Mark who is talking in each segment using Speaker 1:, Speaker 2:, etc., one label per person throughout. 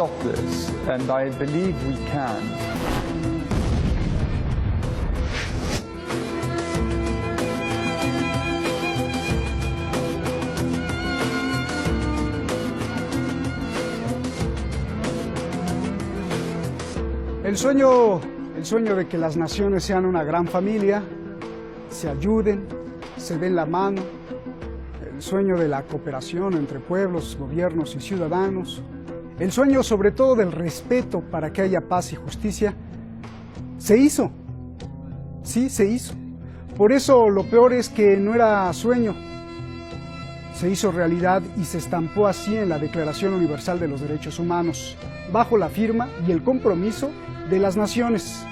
Speaker 1: stop this, and I believe we can.
Speaker 2: El sueño de que las naciones sean una gran familia, se ayuden, se den la mano, el sueño de la cooperación entre pueblos, gobiernos y ciudadanos, el sueño sobre todo del respeto para que haya paz y justicia, se hizo. Sí, se hizo. Por eso lo peor es que no era sueño, se hizo realidad y se estampó así en la Declaración Universal de los Derechos Humanos, bajo la firma y el compromiso de las naciones.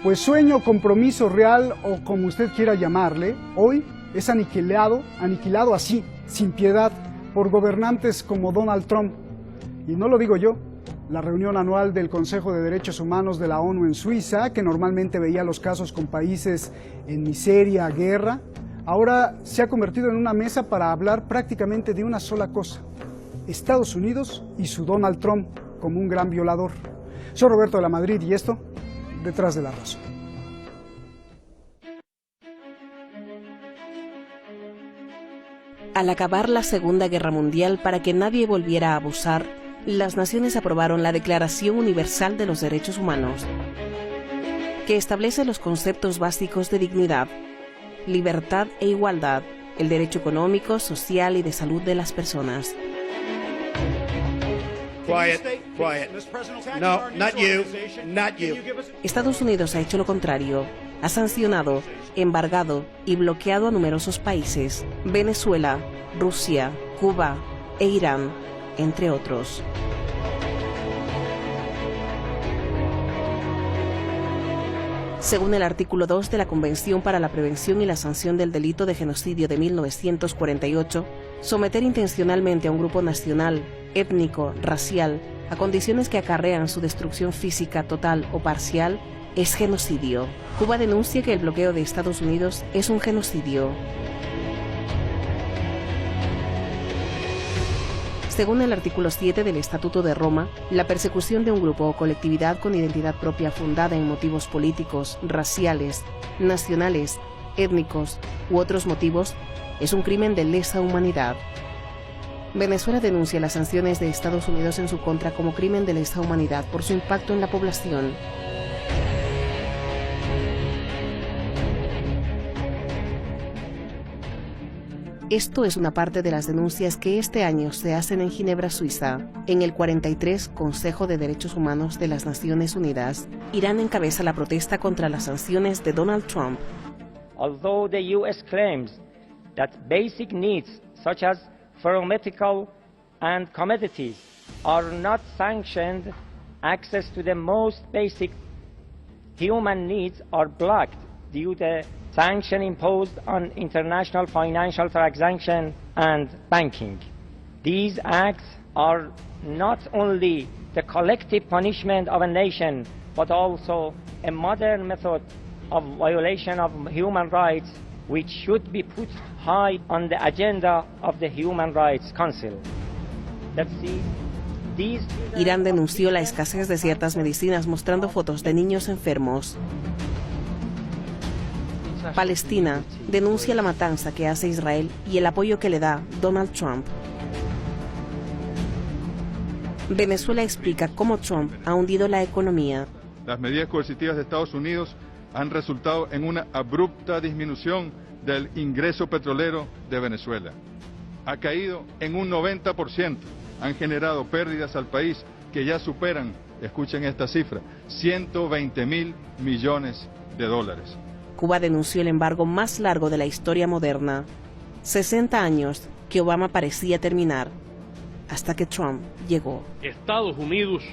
Speaker 2: Pues sueño, compromiso real o como usted quiera llamarle, hoy es aniquilado así, sin piedad, por gobernantes como Donald Trump. Y no lo digo yo, la reunión anual del Consejo de Derechos Humanos de la ONU en Suiza, que normalmente veía los casos con países en miseria, guerra, ahora se ha convertido en una mesa para hablar prácticamente de una sola cosa: Estados Unidos y su Donald Trump como un gran violador. Soy Roberto de la Madrid y esto, Detrás de la Razón.
Speaker 3: Al acabar la Segunda Guerra Mundial, para que nadie volviera a abusar, las naciones aprobaron la Declaración Universal de los Derechos Humanos, que establece los conceptos básicos de dignidad, libertad e igualdad, el derecho económico, social y de salud de las personas.
Speaker 4: Quiet, quiet. No, not you, not you.
Speaker 3: Estados Unidos ha hecho lo contrario. Ha sancionado, embargado y bloqueado a numerosos países: Venezuela, Rusia, Cuba e Irán, entre otros. Según el artículo 2 de la Convención para la Prevención y la Sanción del Delito de Genocidio de 1948, someter intencionalmente a un grupo nacional, étnico, racial, a condiciones que acarrean su destrucción física total o parcial, es genocidio. Cuba denuncia que el bloqueo de Estados Unidos es un genocidio. Según el artículo 7 del Estatuto de Roma, la persecución de un grupo o colectividad con identidad propia fundada en motivos políticos, raciales, nacionales, étnicos u otros motivos es un crimen de lesa humanidad. Venezuela denuncia las sanciones de Estados Unidos en su contra como crimen de lesa humanidad por su impacto en la población. Esto es una parte de las denuncias que este año se hacen en Ginebra, Suiza, en el 43 Consejo de Derechos Humanos de las Naciones Unidas. Irán encabeza la protesta contra las sanciones de Donald Trump.
Speaker 5: Although the U.S. claims that basic needs such as pharmaceutical and commodities are not sanctioned, access to the most basic human needs are blocked due to the sanction imposed on international financial transaction and banking. These acts are not only the collective punishment of a nation, but also a modern method of violation of human rights, which should be put high on the agenda of the Human Rights Council.
Speaker 3: Irán denunció la escasez de ciertas medicinas mostrando fotos de niños enfermos. Palestina denuncia la matanza que hace Israel y el apoyo que le da Donald Trump. Venezuela explica cómo Trump ha hundido la economía.
Speaker 6: Las medidas coercitivas de Estados Unidos han resultado en una abrupta disminución del ingreso petrolero de Venezuela. Ha caído en un 90%. Han generado pérdidas al país que ya superan, escuchen esta cifra, 120.000 millones de dólares.
Speaker 3: Cuba denunció el embargo más largo de la historia moderna. 60 años que Obama parecía terminar, hasta que Trump llegó.
Speaker 7: Estados Unidos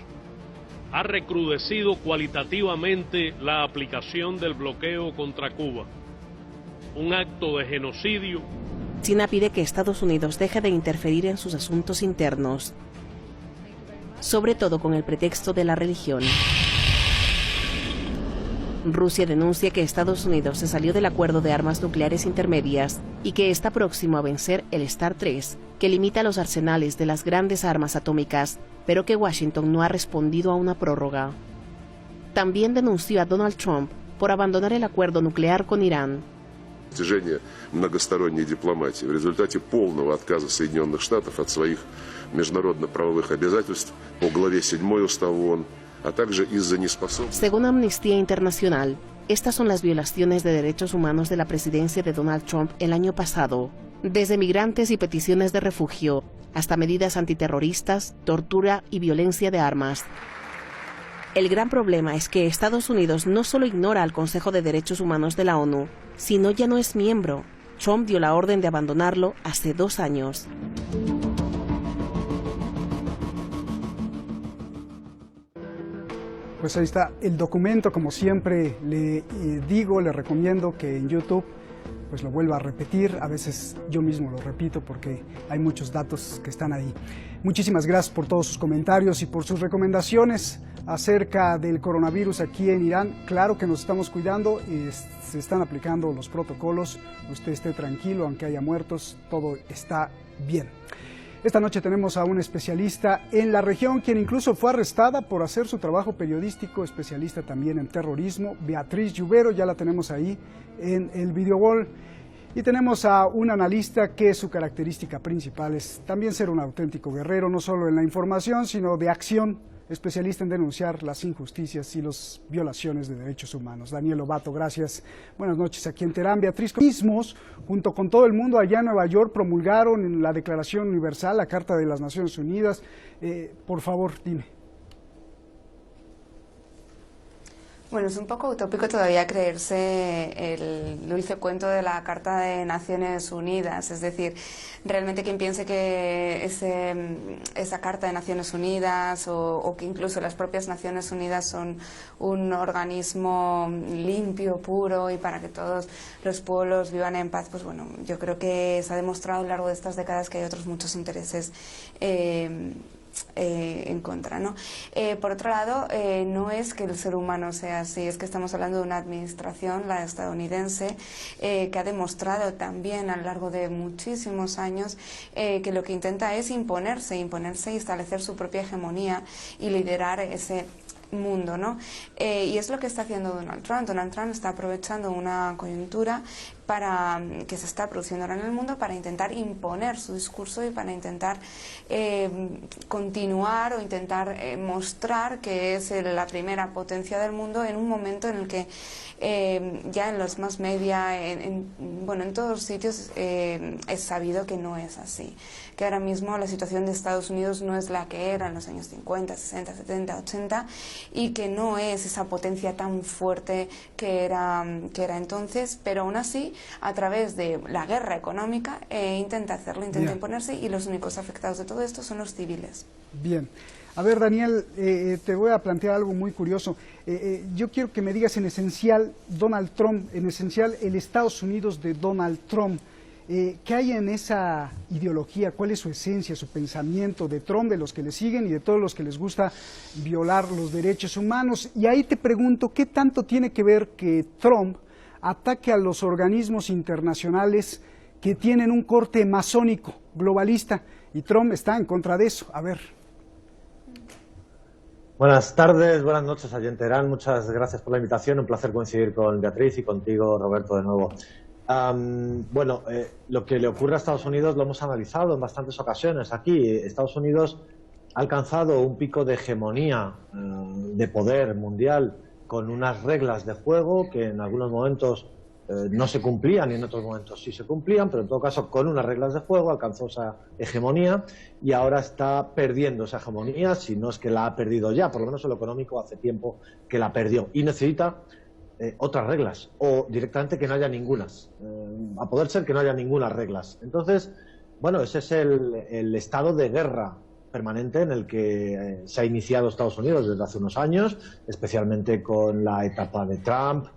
Speaker 7: ha recrudecido cualitativamente la aplicación del bloqueo contra Cuba, un acto de genocidio.
Speaker 3: China pide que Estados Unidos deje de interferir en sus asuntos internos, sobre todo con el pretexto de la religión. Rusia denuncia que Estados Unidos se salió del acuerdo de armas nucleares intermedias y que está próximo a vencer el START 3, que limita los arsenales de las grandes armas atómicas, pero que Washington no ha respondido a una prórroga. También denunció a Donald Trump por abandonar el acuerdo nuclear con Irán.
Speaker 8: Достижение многосторонней дипломатии в результате полного отказа Соединенных Штатов от своих международно-правовых обязательств по главе 7 Устава ООН, а также из-за неспособности.
Speaker 3: Según Amnistía Internacional, estas son las violaciones de derechos humanos de la presidencia de Donald Trump el año pasado, desde migrantes y peticiones de refugio, hasta medidas antiterroristas, tortura y violencia de armas. El gran problema es que Estados Unidos no solo ignora al Consejo de Derechos Humanos de la ONU, sino ya no es miembro. Trump dio la orden de abandonarlo hace 2 años.
Speaker 2: Pues ahí está el documento, como siempre le recomiendo que en YouTube pues lo vuelva a repetir. A veces yo mismo lo repito porque hay muchos datos que están ahí. Muchísimas gracias por todos sus comentarios y por sus recomendaciones acerca del coronavirus aquí en Irán. Claro que nos estamos cuidando y se están aplicando los protocolos. Usted esté tranquilo, aunque haya muertos, todo está bien. Esta noche tenemos a un especialista en la región, quien incluso fue arrestada por hacer su trabajo periodístico, especialista también en terrorismo, Beatriz Lluvero, ya la tenemos ahí en el video wall. Y tenemos a un analista que su característica principal es también ser un auténtico guerrero, no solo en la información, sino de acción, especialista en denunciar las injusticias y las violaciones de derechos humanos. Daniel Lobato, gracias. Buenas noches aquí en Teherán. Beatriz, mismos, junto con todo el mundo allá en Nueva York, promulgaron en la Declaración Universal, la Carta de las Naciones Unidas. Por favor, dime.
Speaker 9: Bueno, es un poco utópico todavía creerse el dulce cuento de la Carta de Naciones Unidas. Es decir, realmente quien piense que esa Carta de Naciones Unidas o que incluso las propias Naciones Unidas son un organismo limpio, puro y para que todos los pueblos vivan en paz, pues bueno, yo creo que se ha demostrado a lo largo de estas décadas que hay otros muchos intereses en contra, ¿no? Por otro lado, no es que el ser humano sea así, es que estamos hablando de una administración, la estadounidense, que ha demostrado también a lo largo de muchísimos años que lo que intenta es imponerse y establecer su propia hegemonía y liderar ese mundo, ¿no? Y es lo que está haciendo Donald Trump. Donald Trump está aprovechando una coyuntura que se está produciendo ahora en el mundo para intentar imponer su discurso y para intentar continuar o intentar mostrar que es la primera potencia del mundo en un momento en el que ya en los mass media, en todos los sitios es sabido que no es así, que ahora mismo la situación de Estados Unidos no es la que era en los años 50, 60, 70, 80 y que no es esa potencia tan fuerte que era entonces, pero aún así a través de la guerra económica intenta hacerlo, intenta imponerse y los únicos afectados de todo esto son los civiles.
Speaker 2: Bien. A ver, Daniel, te voy a plantear algo muy curioso. Yo quiero que me digas en esencial Donald Trump, en esencial el Estados Unidos de Donald Trump. ¿Qué hay en esa ideología? ¿Cuál es su esencia, su pensamiento de Trump, de los que le siguen y de todos los que les gusta violar los derechos humanos? Y ahí te pregunto, ¿qué tanto tiene que ver que Trump ataque a los organismos internacionales que tienen un corte masónico, globalista? Y Trump está en contra de eso. A ver.
Speaker 10: Buenas tardes, buenas noches allí en Teherán. Muchas gracias por la invitación. Un placer coincidir con Beatriz y contigo, Roberto, de nuevo. Lo que le ocurre a Estados Unidos lo hemos analizado en bastantes ocasiones aquí. Estados Unidos ha alcanzado un pico de hegemonía de poder mundial con unas reglas de juego que en algunos momentos no se cumplían y en otros momentos sí se cumplían, pero en todo caso con unas reglas de juego alcanzó esa hegemonía y ahora está perdiendo esa hegemonía, si no es que la ha perdido ya, por lo menos en lo económico hace tiempo que la perdió y necesita otras reglas o directamente que no haya ningunas, a poder ser que no haya ninguna reglas. Entonces, bueno, ese es el estado de guerra permanente en el que se ha iniciado Estados Unidos desde hace unos años, especialmente con la etapa de Trump,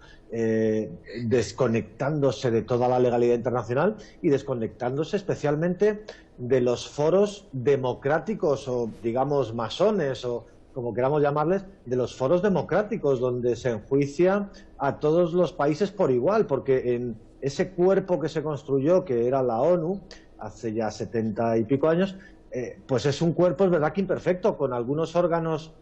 Speaker 10: desconectándose de toda la legalidad internacional y desconectándose especialmente de los foros democráticos o, digamos, masones o como queramos llamarles, de los foros democráticos donde se enjuicia a todos los países por igual, porque en ese cuerpo que se construyó, que era la ONU, hace ya 70 y pico años, pues es un cuerpo, es verdad que imperfecto, con algunos órganos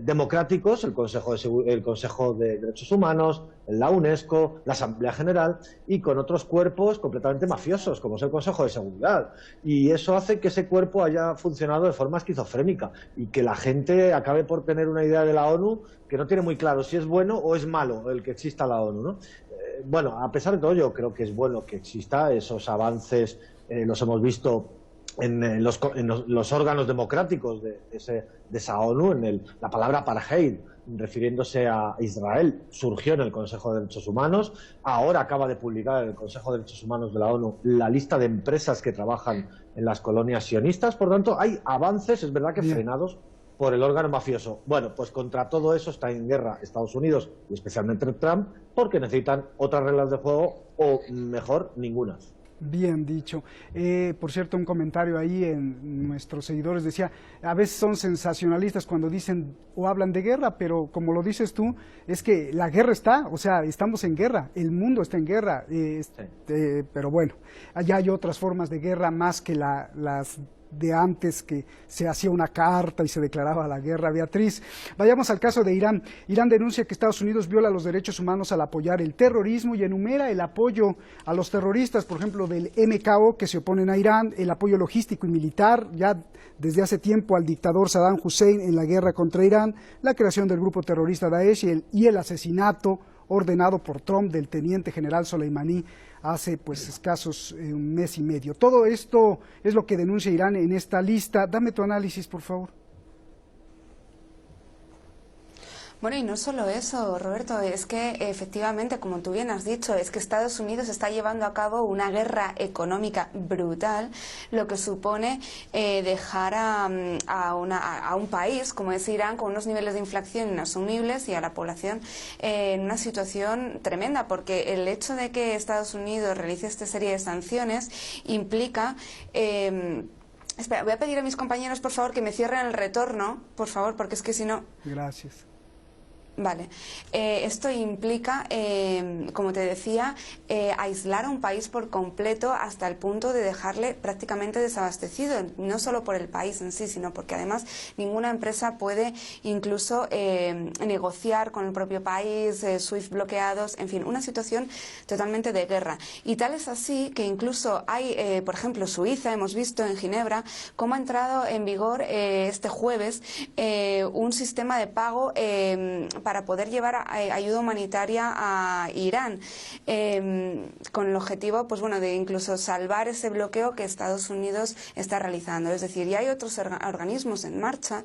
Speaker 10: democráticos, el Consejo de Derechos Humanos, la UNESCO, la Asamblea General, y con otros cuerpos completamente mafiosos, como es el Consejo de Seguridad. Y eso hace que ese cuerpo haya funcionado de forma esquizofrénica y que la gente acabe por tener una idea de la ONU que no tiene muy claro si es bueno o es malo el que exista la ONU, ¿no? Bueno, a pesar de todo, yo creo que es bueno que exista. Esos avances los hemos visto en los órganos democráticos de esa ONU. La palabra apartheid, refiriéndose a Israel, surgió en el Consejo de Derechos Humanos. Ahora acaba de publicar el Consejo de Derechos Humanos de la ONU la lista de empresas que trabajan en las colonias sionistas. Por tanto, hay avances, es verdad que frenados por el órgano mafioso. Bueno, pues contra todo eso está en guerra Estados Unidos y especialmente Trump, porque necesitan otras reglas de juego, o mejor, ninguna.
Speaker 2: Bien dicho. Por cierto, un comentario ahí en nuestros seguidores decía, a veces son sensacionalistas cuando dicen o hablan de guerra, pero como lo dices tú, es que la guerra está, o sea, estamos en guerra, el mundo está en guerra, pero bueno, allá hay otras formas de guerra más que las de antes, que se hacía una carta y se declaraba la guerra. Beatriz, vayamos al caso de Irán. Irán denuncia que Estados Unidos viola los derechos humanos al apoyar el terrorismo y enumera el apoyo a los terroristas, por ejemplo, del MKO, que se oponen a Irán, el apoyo logístico y militar, ya desde hace tiempo al dictador Saddam Hussein en la guerra contra Irán, la creación del grupo terrorista Daesh y el asesinato ordenado por Trump del teniente general Soleimani hace pues escasos un mes y medio. Todo esto es lo que denuncia Irán en esta lista. Dame tu análisis, por favor.
Speaker 9: Bueno, y no solo eso, Roberto, es que efectivamente, como tú bien has dicho, es que Estados Unidos está llevando a cabo una guerra económica brutal, lo que supone dejar a un país como es Irán con unos niveles de inflación inasumibles y a la población en una situación tremenda, porque el hecho de que Estados Unidos realice esta serie de sanciones implica... espera, voy a pedir a mis compañeros, por favor, que me cierren el retorno, por favor, porque es que si no...
Speaker 2: Gracias.
Speaker 9: Vale, esto implica, como te decía, aislar a un país por completo hasta el punto de dejarle prácticamente desabastecido, no solo por el país en sí, sino porque además ninguna empresa puede incluso negociar con el propio país, SWIFT bloqueados, en fin, una situación totalmente de guerra. Y tal es así que incluso hay, por ejemplo, Suiza, hemos visto en Ginebra, cómo ha entrado en vigor este jueves un sistema de pago para poder llevar ayuda humanitaria a Irán, con el objetivo, pues bueno, de incluso salvar ese bloqueo que Estados Unidos está realizando. Es decir, ya hay otros organismos en marcha,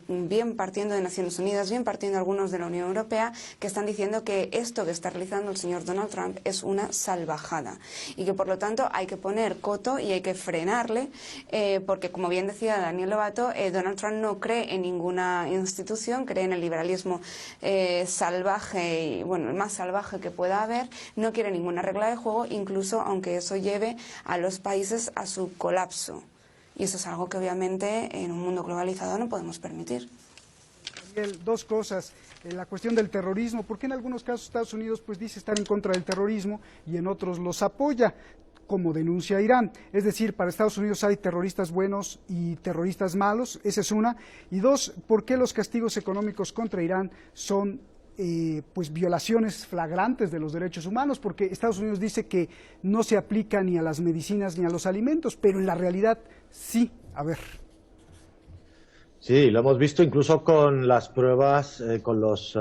Speaker 9: bien partiendo de Naciones Unidas, bien partiendo algunos de la Unión Europea, que están diciendo que esto que está realizando el señor Donald Trump es una salvajada y que por lo tanto hay que poner coto y hay que frenarle, porque como bien decía Daniel Lobato, Donald Trump no cree en ninguna institución, cree en el liberalismo salvaje, y bueno, el más salvaje que pueda haber, no quiere ninguna regla de juego, incluso aunque eso lleve a los países a su colapso. Y eso es algo que obviamente en un mundo globalizado no podemos permitir.
Speaker 2: Daniel, dos cosas. La cuestión del terrorismo, porque en algunos casos Estados Unidos pues dice estar en contra del terrorismo y en otros los apoya, como denuncia Irán. Es decir, para Estados Unidos hay terroristas buenos y terroristas malos, esa es una. Y dos, ¿por qué los castigos económicos contra Irán son pues violaciones flagrantes de los derechos humanos? Porque Estados Unidos dice que no se aplica ni a las medicinas ni a los alimentos, pero en la realidad sí. A ver.
Speaker 10: Sí, lo hemos visto incluso con las pruebas, con los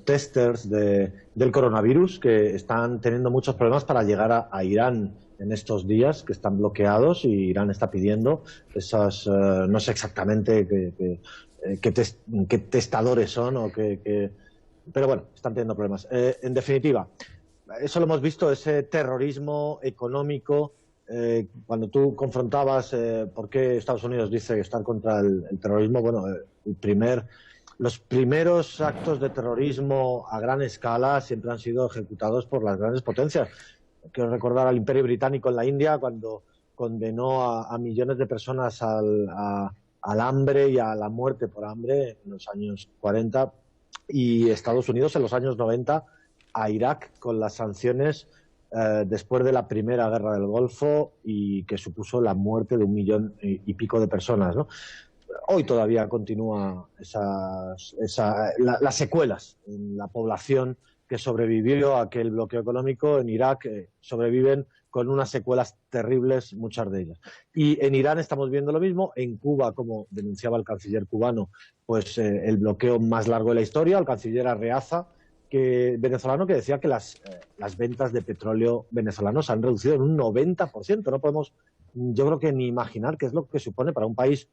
Speaker 10: testers del coronavirus, que están teniendo muchos problemas para llegar a Irán en estos días, que están bloqueados, y Irán está pidiendo esas, no sé exactamente qué testadores son, pero bueno, están teniendo problemas. En definitiva, eso lo hemos visto, ese terrorismo económico. Cuando tú confrontabas por qué Estados Unidos dice estar contra el terrorismo, bueno, los primeros actos de terrorismo a gran escala siempre han sido ejecutados por las grandes potencias. Quiero recordar al Imperio Británico en la India, cuando condenó a millones de personas al hambre y a la muerte por hambre en los años 40. y Estados Unidos en los años 90 a Irak con las sanciones después de la primera guerra del Golfo y que supuso la muerte de 1 millón y pico de personas, ¿no? Hoy todavía continúa las secuelas en la población que sobrevivió a aquel bloqueo económico. En Irak sobreviven con unas secuelas terribles, muchas de ellas. Y en Irán estamos viendo lo mismo. En Cuba, como denunciaba el canciller cubano, pues el bloqueo más largo de la historia, el canciller Arreaza, venezolano, que decía que las ventas de petróleo venezolanos se han reducido en un 90%. No podemos, yo creo que ni imaginar qué es lo que supone para un país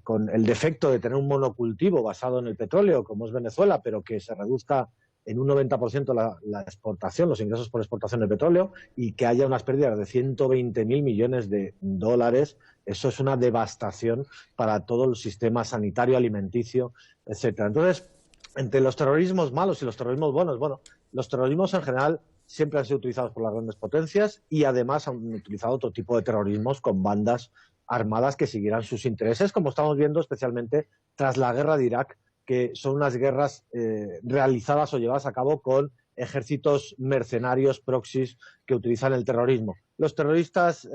Speaker 10: con el defecto de tener un monocultivo basado en el petróleo, como es Venezuela, pero que se reduzca en un 90% la exportación, los ingresos por exportación de petróleo, y que haya unas pérdidas de 120.000 millones de dólares. Eso es una devastación para todo el sistema sanitario, alimenticio, etcétera. Entonces, entre los terrorismos malos y los terrorismos buenos, bueno, los terrorismos en general siempre han sido utilizados por las grandes potencias y además han utilizado otro tipo de terrorismos con bandas armadas que siguieran sus intereses, como estamos viendo especialmente tras la guerra de Irak, que son unas guerras realizadas o llevadas a cabo con ejércitos mercenarios, proxies, que utilizan el terrorismo. Los terroristas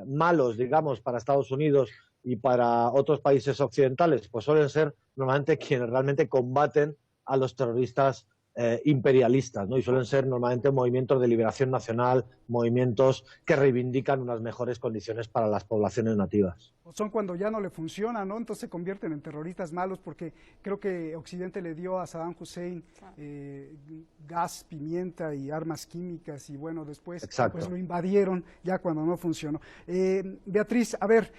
Speaker 10: malos, digamos, para Estados Unidos y para otros países occidentales, pues suelen ser normalmente quienes realmente combaten a los terroristas imperialistas, ¿no? Y suelen ser normalmente movimientos de liberación nacional, movimientos que reivindican unas mejores condiciones para las poblaciones nativas.
Speaker 2: Son cuando ya no le funciona, ¿no? Entonces se convierten en terroristas malos, porque creo que Occidente le dio a Saddam Hussein gas, pimienta y armas químicas, y bueno, después pues lo invadieron ya cuando no funcionó. Beatriz, a ver,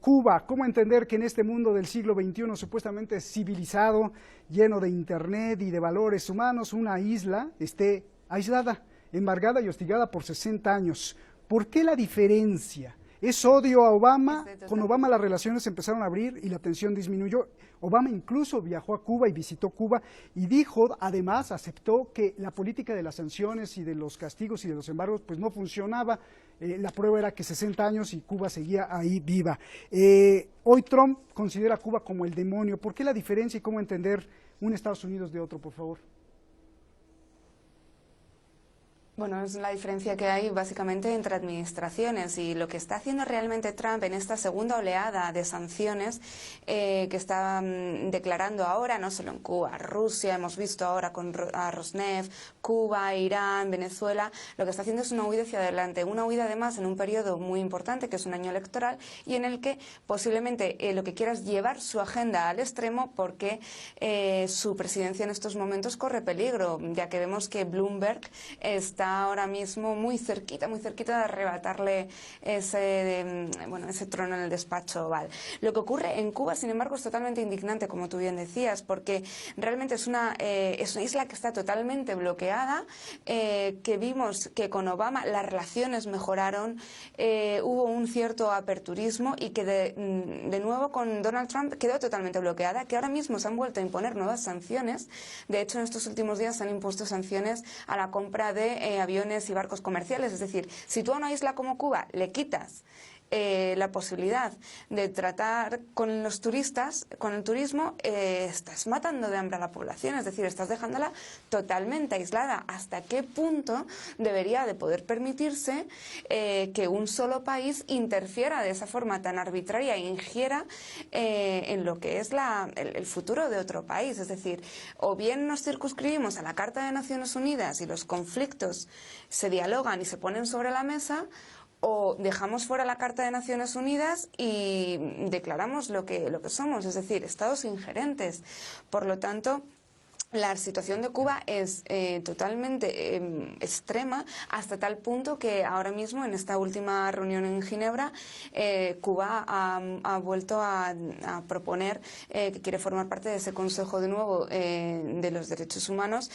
Speaker 2: Cuba, ¿cómo entender que en este mundo del siglo XXI supuestamente civilizado, lleno de internet y de valores humanos, una isla esté aislada, embargada y hostigada por 60 años? ¿Por qué la diferencia? ¿Es odio a Obama? Con Obama las relaciones empezaron a abrir y la tensión disminuyó. Obama incluso viajó a Cuba y visitó Cuba y dijo, además, aceptó que la política de las sanciones y de los castigos y de los embargos pues no funcionaba. La prueba era que 60 años y Cuba seguía ahí viva. Hoy Trump considera a Cuba como el demonio. ¿Por qué la diferencia y cómo entender un Estados Unidos de otro, por favor?
Speaker 9: Bueno, es la diferencia que hay básicamente entre administraciones, y lo que está haciendo realmente Trump en esta segunda oleada de sanciones que está declarando ahora, no solo en Cuba, Rusia, hemos visto ahora con Rosneft, Cuba, Irán, Venezuela, lo que está haciendo es una huida hacia adelante, una huida además en un periodo muy importante que es un año electoral y en el que posiblemente lo que quiera es llevar su agenda al extremo, porque su presidencia en estos momentos corre peligro, ya que vemos que Bloomberg está ahora mismo muy cerquita de arrebatarle ese trono en el despacho Oval. Lo que ocurre en Cuba, sin embargo, es totalmente indignante, como tú bien decías, porque realmente es una isla que está totalmente bloqueada, que vimos que con Obama las relaciones mejoraron, hubo un cierto aperturismo, y que de nuevo con Donald Trump quedó totalmente bloqueada, que ahora mismo se han vuelto a imponer nuevas sanciones. De hecho, en estos últimos días se han impuesto sanciones a la compra de aviones y barcos comerciales. Es decir, si tú a una isla como Cuba le quitas la posibilidad de tratar con los turistas, con el turismo, estás matando de hambre a la población, es decir, estás dejándola totalmente aislada. ¿Hasta qué punto debería de poder permitirse que un solo país interfiera de esa forma tan arbitraria e ingiera en lo que es el futuro de otro país? Es decir, o bien nos circunscribimos a la Carta de Naciones Unidas y los conflictos se dialogan y se ponen sobre la mesa, o dejamos fuera la Carta de Naciones Unidas y declaramos lo que somos, es decir, estados ingerentes. Por lo tanto, la situación de Cuba es totalmente extrema, hasta tal punto que ahora mismo en esta última reunión en Ginebra Cuba ha vuelto a proponer que quiere formar parte de ese Consejo de nuevo de los Derechos Humanos,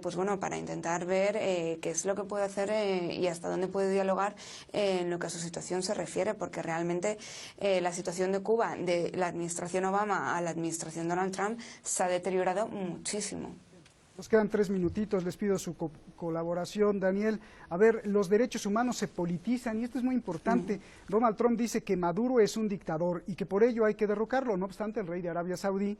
Speaker 9: pues bueno, para intentar ver qué es lo que puede hacer y hasta dónde puede dialogar en lo que a su situación se refiere, porque realmente la situación de Cuba de la administración Obama a la administración Donald Trump se ha deteriorado muchísimo.
Speaker 2: Nos quedan 3 minutitos, les pido su colaboración, Daniel. A ver, los derechos humanos se politizan y esto es muy importante. Donald Trump dice que Maduro es un dictador y que por ello hay que derrocarlo. No obstante, el rey de Arabia Saudí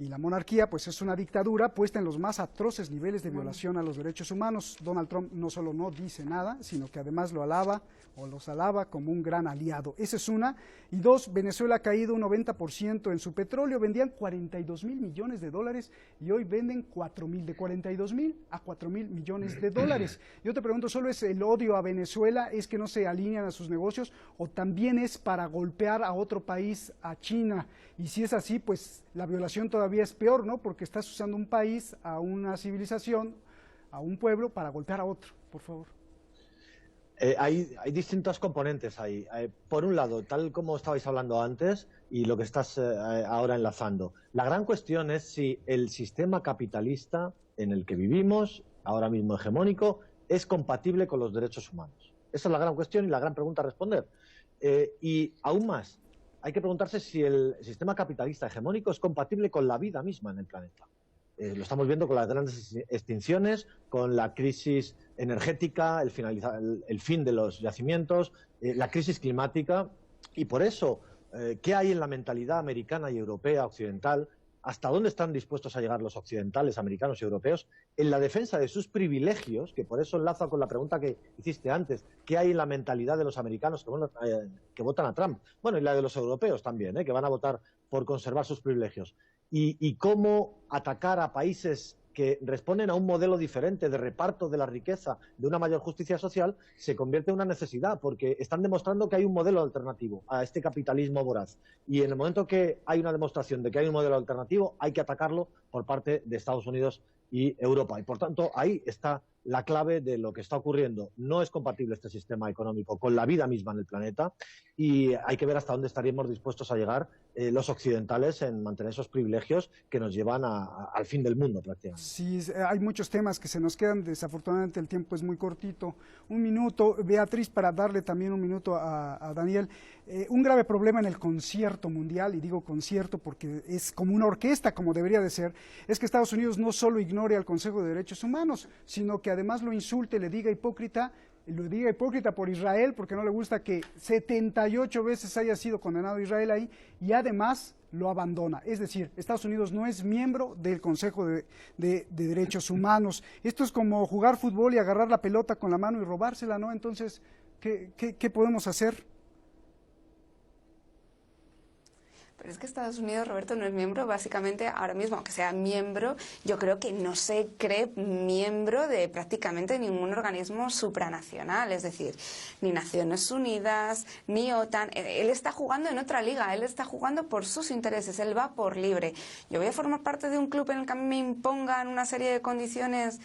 Speaker 2: Y la monarquía, pues es una dictadura puesta en los más atroces niveles de violación a los derechos humanos. Donald Trump no solo no dice nada, sino que además lo alaba o los alaba como un gran aliado. Esa es una. Y dos, Venezuela ha caído un 90% en su petróleo. Vendían 42.000 millones de dólares y hoy venden 4.000, de 42.000 a 4.000 millones de dólares. Yo te pregunto, ¿solo es el odio a Venezuela? ¿Es que no se alinean a sus negocios? ¿O también es para golpear a otro país, a China? Y si es así, pues la violación todavía es peor, ¿no? Porque estás usando un país, a una civilización, a un pueblo, para golpear a otro. Por favor.
Speaker 10: Hay distintos componentes ahí. Por un lado, tal como estabais hablando antes y lo que estás ahora enlazando, la gran cuestión es si el sistema capitalista en el que vivimos, ahora mismo hegemónico, es compatible con los derechos humanos. Esa es la gran cuestión y la gran pregunta a responder. Y aún más, hay que preguntarse si el sistema capitalista hegemónico es compatible con la vida misma en el planeta. Lo estamos viendo con las grandes extinciones, con la crisis energética, el fin de los yacimientos, la crisis climática. Y por eso, ¿qué hay en la mentalidad americana y europea, occidental? ¿Hasta dónde están dispuestos a llegar los occidentales, americanos y europeos en la defensa de sus privilegios? Que por eso enlazo con la pregunta que hiciste antes. ¿Qué hay en la mentalidad de los americanos que votan a Trump? Bueno, y la de los europeos también, que van a votar por conservar sus privilegios. Y cómo atacar a países que responden a un modelo diferente de reparto de la riqueza, de una mayor justicia social, se convierte en una necesidad, porque están demostrando que hay un modelo alternativo a este capitalismo voraz. Y en el momento que hay una demostración de que hay un modelo alternativo, hay que atacarlo por parte de Estados Unidos y Europa. Y por tanto, ahí está la clave de lo que está ocurriendo. No es compatible este sistema económico con la vida misma en el planeta y hay que ver hasta dónde estaríamos dispuestos a llegar los occidentales en mantener esos privilegios que nos llevan al fin del mundo prácticamente.
Speaker 2: Sí, hay muchos temas que se nos quedan, desafortunadamente el tiempo es muy cortito. Un minuto, Beatriz, para darle también un minuto a Daniel. Un grave problema en el concierto mundial, y digo concierto porque es como una orquesta, como debería de ser, es que Estados Unidos no solo ignore al Consejo de Derechos Humanos, sino que además lo insulte, le diga hipócrita por Israel, porque no le gusta que 78 veces haya sido condenado Israel ahí, y además lo abandona. Es decir, Estados Unidos no es miembro del Consejo de Derechos Humanos. Esto es como jugar fútbol y agarrar la pelota con la mano y robársela, ¿no? Entonces, ¿qué podemos hacer?
Speaker 9: Pero es que Estados Unidos, Roberto, no es miembro, básicamente ahora mismo, aunque sea miembro, yo creo que no se cree miembro de prácticamente ningún organismo supranacional, es decir, ni Naciones Unidas, ni OTAN. Él está jugando en otra liga, él está jugando por sus intereses, él va por libre. Yo voy a formar parte de un club en el que a mí me impongan una serie de condiciones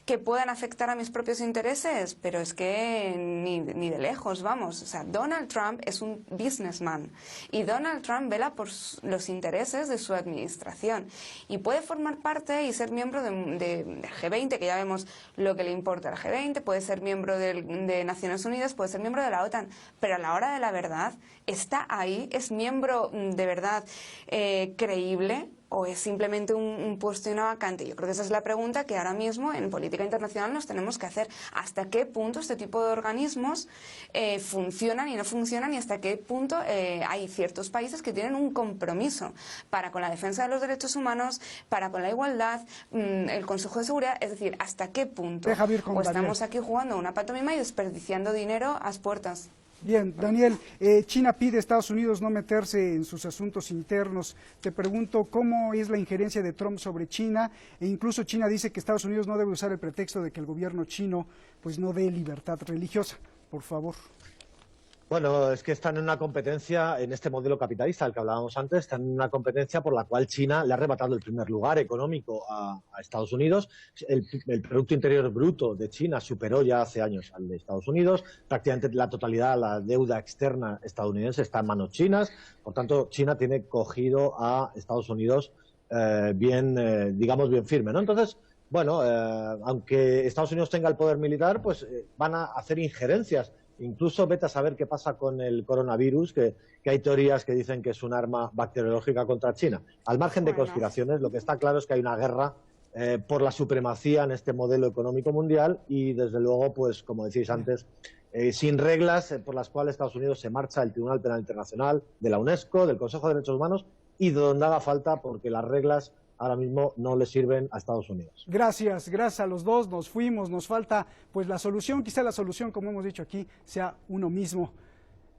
Speaker 9: que puedan afectar a mis propios intereses, pero es que ni de lejos, vamos. O sea, Donald Trump es un businessman y Donald Trump vela por los intereses de su administración y puede formar parte y ser miembro del G20, que ya vemos lo que le importa al G20, puede ser miembro de Naciones Unidas, puede ser miembro de la OTAN, pero a la hora de la verdad está ahí, es miembro de verdad creíble, ¿o es simplemente un puesto y una vacante? Yo creo que esa es la pregunta que ahora mismo en política internacional nos tenemos que hacer. ¿Hasta qué punto este tipo de organismos funcionan y no funcionan? Y hasta qué punto hay ciertos países que tienen un compromiso para con la defensa de los derechos humanos, para con la igualdad, el Consejo de Seguridad. Es decir, ¿hasta qué punto? ¿O estamos aquí jugando una pantomima y desperdiciando dinero a las puertas?
Speaker 2: Bien, Daniel, China pide a Estados Unidos no meterse en sus asuntos internos. Te pregunto, ¿cómo es la injerencia de Trump sobre China? E incluso China dice que Estados Unidos no debe usar el pretexto de que el gobierno chino pues no dé libertad religiosa. Por favor.
Speaker 10: Bueno, es que están en una competencia, en este modelo capitalista del que hablábamos antes, están en una competencia por la cual China le ha arrebatado el primer lugar económico a Estados Unidos. El Producto Interior Bruto de China superó ya hace años al de Estados Unidos. Prácticamente la totalidad de la deuda externa estadounidense está en manos chinas. Por tanto, China tiene cogido a Estados Unidos digamos, bien firme, ¿no? Entonces, bueno, aunque Estados Unidos tenga el poder militar, pues van a hacer injerencias. Incluso vete a saber qué pasa con el coronavirus, que hay teorías que dicen que es un arma bacteriológica contra China. Al margen de conspiraciones, lo que está claro es que hay una guerra por la supremacía en este modelo económico mundial y, desde luego, pues como decís antes, sin reglas por las cuales Estados Unidos se marcha del Tribunal Penal Internacional, de la UNESCO, del Consejo de Derechos Humanos y de donde haga falta, porque las reglas ahora mismo no le sirven a Estados Unidos.
Speaker 2: Gracias a los dos, nos fuimos, nos falta pues la solución, quizá la solución, como hemos dicho aquí, sea uno mismo,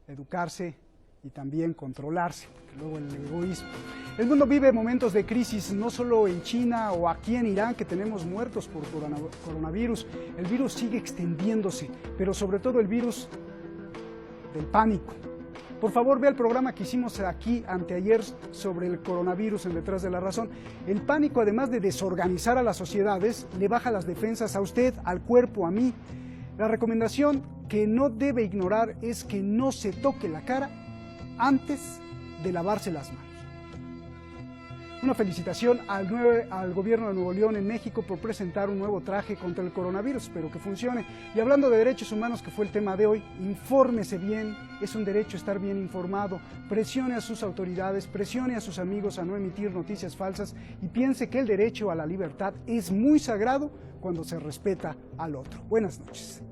Speaker 2: educarse y también controlarse, porque luego el egoísmo. El mundo vive momentos de crisis, no solo en China o aquí en Irán, que tenemos muertos por coronavirus. El virus sigue extendiéndose, pero sobre todo el virus del pánico. Por favor, vea el programa que hicimos aquí anteayer sobre el coronavirus en Detrás de la Razón. El pánico, además de desorganizar a las sociedades, le baja las defensas a usted, al cuerpo, a mí. La recomendación que no debe ignorar es que no se toque la cara antes de lavarse las manos. Una felicitación al gobierno de Nuevo León en México por presentar un nuevo traje contra el coronavirus, espero que funcione. Y hablando de derechos humanos, que fue el tema de hoy, infórmese bien, es un derecho estar bien informado, presione a sus autoridades, presione a sus amigos a no emitir noticias falsas y piense que el derecho a la libertad es muy sagrado cuando se respeta al otro. Buenas noches.